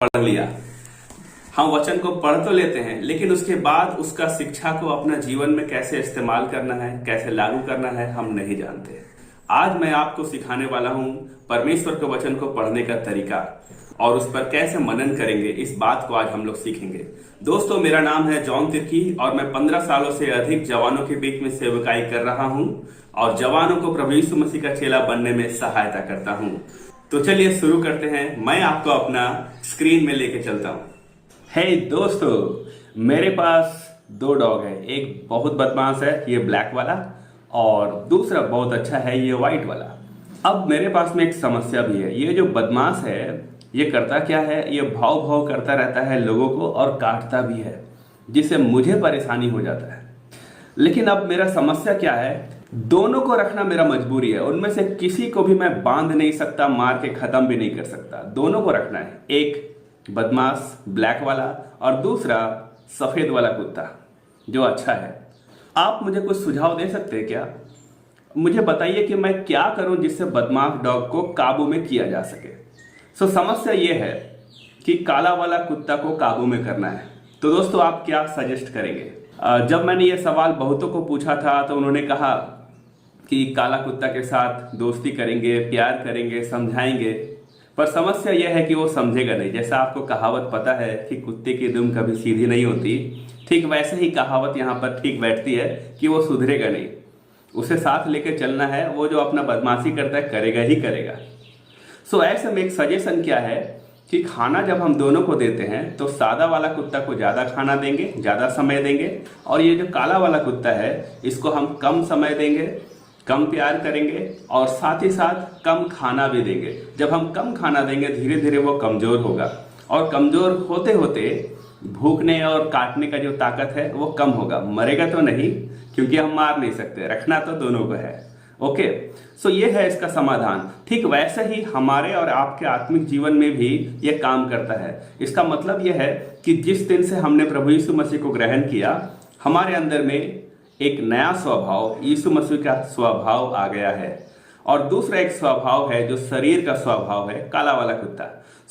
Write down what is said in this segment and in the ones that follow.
पढ़ लिया। हम वचन को पढ़ तो लेते हैं, लेकिन उसके बाद उसका शिक्षा को अपना जीवन में कैसे इस्तेमाल करना है, कैसे लागू करना है, हम नहीं जानते। आज मैं आपको सिखाने वाला हूं परमेश्वर के वचन को पढ़ने का तरीका, और उस पर कैसे मनन करेंगे, इस बात को आज हम लोग सीखेंगे। दोस्तों, मेरा नाम है जॉन तिर्की और मैं 15 सालों से अधिक जवानों के बीच में सेवकाई कर रहा हूं और जवानों को प्रभु यीशु मसीह का चेला बनने में सहायता करता हूं। तो चलिए शुरू करते हैं। मैं आपको अपना स्क्रीन में लेके चलता हूं। हे दोस्तों, मेरे पास 2 डॉग है। एक बहुत बदमाश है, ये ब्लैक वाला, और दूसरा बहुत अच्छा है, ये व्हाइट वाला। अब मेरे पास में एक समस्या भी है। ये जो बदमाश है, ये करता क्या है, ये भाव भाव करता रहता है लोगों को और काटता भी है, जिससे मुझे परेशानी हो जाता है। लेकिन अब मेरा समस्या क्या है, दोनों को रखना मेरा मजबूरी है। उनमें से किसी को भी मैं बांध नहीं सकता, मार के खत्म भी नहीं कर सकता। दोनों को रखना है, एक बदमाश ब्लैक वाला और दूसरा सफेद वाला कुत्ता जो अच्छा है। आप मुझे कुछ सुझाव दे सकते हैं क्या? मुझे बताइए कि मैं क्या करूं जिससे बदमाश डॉग को काबू में किया जा सके। समस्या ये है कि काला वाला कुत्ता को काबू में करना है। तो दोस्तों, आप क्या सजेस्ट करेंगे? जब मैंने ये सवाल बहुतों को पूछा था तो उन्होंने कहा कि काला कुत्ता के साथ दोस्ती करेंगे, प्यार करेंगे, समझाएंगे, पर समस्या यह है कि वो समझेगा नहीं। जैसा आपको कहावत पता है कि कुत्ते की दुम कभी सीधी नहीं होती, ठीक वैसे ही कहावत यहाँ पर ठीक बैठती है कि वो सुधरेगा नहीं। उसे साथ लेके चलना है, वो जो अपना बदमाशी करता है करेगा ही करेगा। ऐसे में एक सजेशन क्या है कि खाना जब हम दोनों को देते हैं तो सादा वाला कुत्ता को ज़्यादा खाना देंगे, ज़्यादा समय देंगे, और ये जो काला वाला कुत्ता है इसको हम कम समय देंगे, कम प्यार करेंगे और साथ ही साथ कम खाना भी देंगे। जब हम कम खाना देंगे धीरे धीरे वो कमज़ोर होगा, और कमज़ोर होते होते भूखने और काटने का जो ताकत है वो कम होगा। मरेगा तो नहीं, क्योंकि हम मार नहीं सकते, रखना तो दोनों को है। ओके, ये है इसका समाधान। ठीक वैसे ही हमारे और आपके आत्मिक जीवन में भी ये काम करता है। इसका मतलब यह है कि जिस दिन से हमने प्रभु यीशु मसीह को ग्रहण किया, हमारे अंदर में एक नया स्वभाव, यीशु मसीह का स्वभाव आ गया है, और दूसरा एक स्वभाव है जो शरीर का स्वभाव है, काला वाला कुत्ता।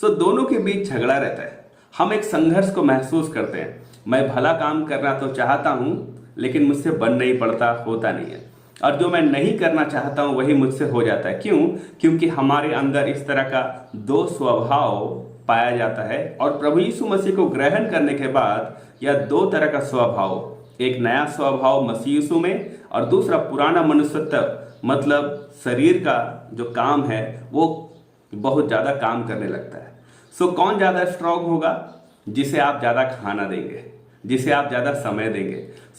दोनों के बीच झगड़ा रहता है। हम एक संघर्ष को महसूस करते हैं। मैं भला काम करना तो चाहता हूं, लेकिन मुझसे बन नहीं पड़ता, होता नहीं है। और जो मैं नहीं करना चाहता हूं वही मुझसे हो जाता है। क्यों? क्योंकि हमारे अंदर इस तरह का 2 स्वभाव पाया जाता है, और प्रभु यीशु मसीह को ग्रहण करने के बाद यह 2 तरह का स्वभाव, एक नया स्वभाव मसीह यीशु में, और दूसरा पुराना मनुष्यत्व, मतलब शरीर का जो काम है वो बहुत ज़्यादा काम करने लगता है। कौन ज़्यादा स्ट्रांग होगा? जिसे आप ज़्यादा खाना देंगे, जिसे आप ज़्यादा समय देंगे।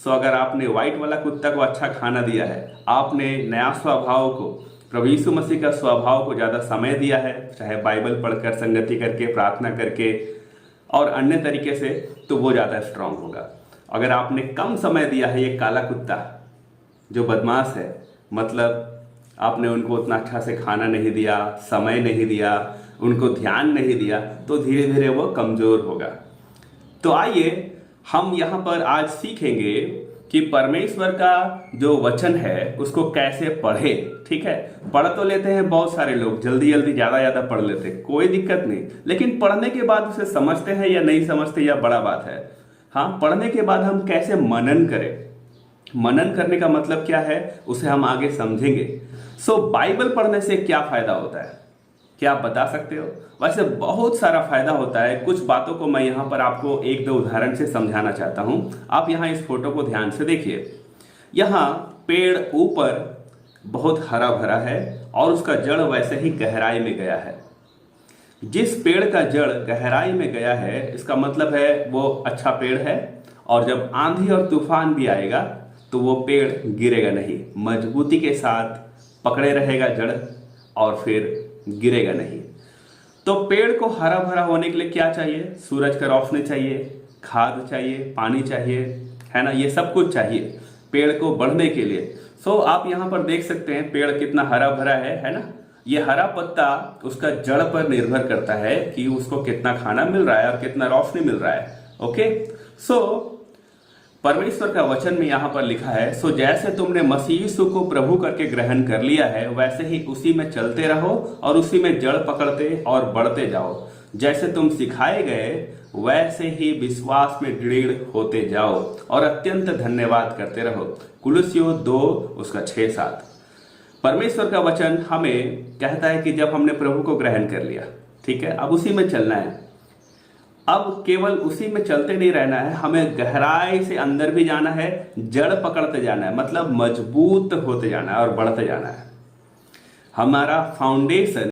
अगर आपने व्हाइट वाला कुत्ता को अच्छा खाना दिया है, आपने नया स्वभाव को, प्रभु यीशु मसीह का स्वभाव को ज़्यादा समय दिया है, चाहे बाइबल पढ़कर, संगति करके, प्रार्थना करके और अन्य तरीके से, तो वो ज़्यादा स्ट्रांग होगा। अगर आपने कम समय दिया है, ये काला कुत्ता जो बदमाश है, मतलब आपने उनको उतना अच्छा से खाना नहीं दिया, समय नहीं दिया, उनको ध्यान नहीं दिया, तो धीरे धीरे वो कमज़ोर होगा। तो आइए हम यहाँ पर आज सीखेंगे कि परमेश्वर का जो वचन है उसको कैसे पढ़े। ठीक है, पढ़ तो लेते हैं बहुत सारे लोग, जल्दी जल्दी ज़्यादा पढ़ लेते हैं, कोई दिक्कत नहीं, लेकिन पढ़ने के बाद उसे समझते हैं या नहीं समझते, यह बड़ा बात है। हाँ, पढ़ने के बाद हम कैसे मनन करें, मनन करने का मतलब क्या है, उसे हम आगे समझेंगे। बाइबल पढ़ने से क्या फ़ायदा होता है, क्या आप बता सकते हो? वैसे बहुत सारा फायदा होता है। कुछ बातों को मैं यहाँ पर आपको 1-2 उदाहरण से समझाना चाहता हूँ। आप यहाँ इस फोटो को ध्यान से देखिए। यहाँ पेड़ ऊपर बहुत हरा भरा है और उसका जड़ वैसे ही गहराई में गया है। जिस पेड़ का जड़ गहराई में गया है, इसका मतलब है वो अच्छा पेड़ है, और जब आंधी और तूफान भी आएगा तो वो पेड़ गिरेगा नहीं, मजबूती के साथ पकड़े रहेगा जड़ और फिर गिरेगा नहीं। तो पेड़ को हरा भरा होने के लिए क्या चाहिए? सूरज का रोशनी चाहिए, खाद चाहिए, पानी चाहिए, है ना, ये सब कुछ चाहिए पेड़ को बढ़ने के लिए। आप यहाँ पर देख सकते हैं पेड़ कितना हरा भरा है ना। ये हरा पत्ता उसका जड़ पर निर्भर करता है कि उसको कितना खाना मिल रहा है और कितना रोशनी मिल रहा है। ओके, परमेश्वर का वचन में यहाँ पर लिखा है, जैसे तुमने मसीह यीशु को प्रभु करके ग्रहण कर लिया है, वैसे ही उसी में चलते रहो और उसी में जड़ पकड़ते और बढ़ते जाओ। जैसे तुम सिखाए गए वैसे ही विश्वास में दृढ़ होते जाओ और अत्यंत धन्यवाद करते रहो। कुलुस्सियों 2 उसका 6-7। परमेश्वर का वचन हमें कहता है कि जब हमने प्रभु को ग्रहण कर लिया, ठीक है, अब उसी में चलना है। अब केवल उसी में चलते नहीं रहना है, हमें गहराई से अंदर भी जाना है, जड़ पकड़ते जाना है, मतलब मजबूत होते जाना है और बढ़ते जाना है। हमारा फाउंडेशन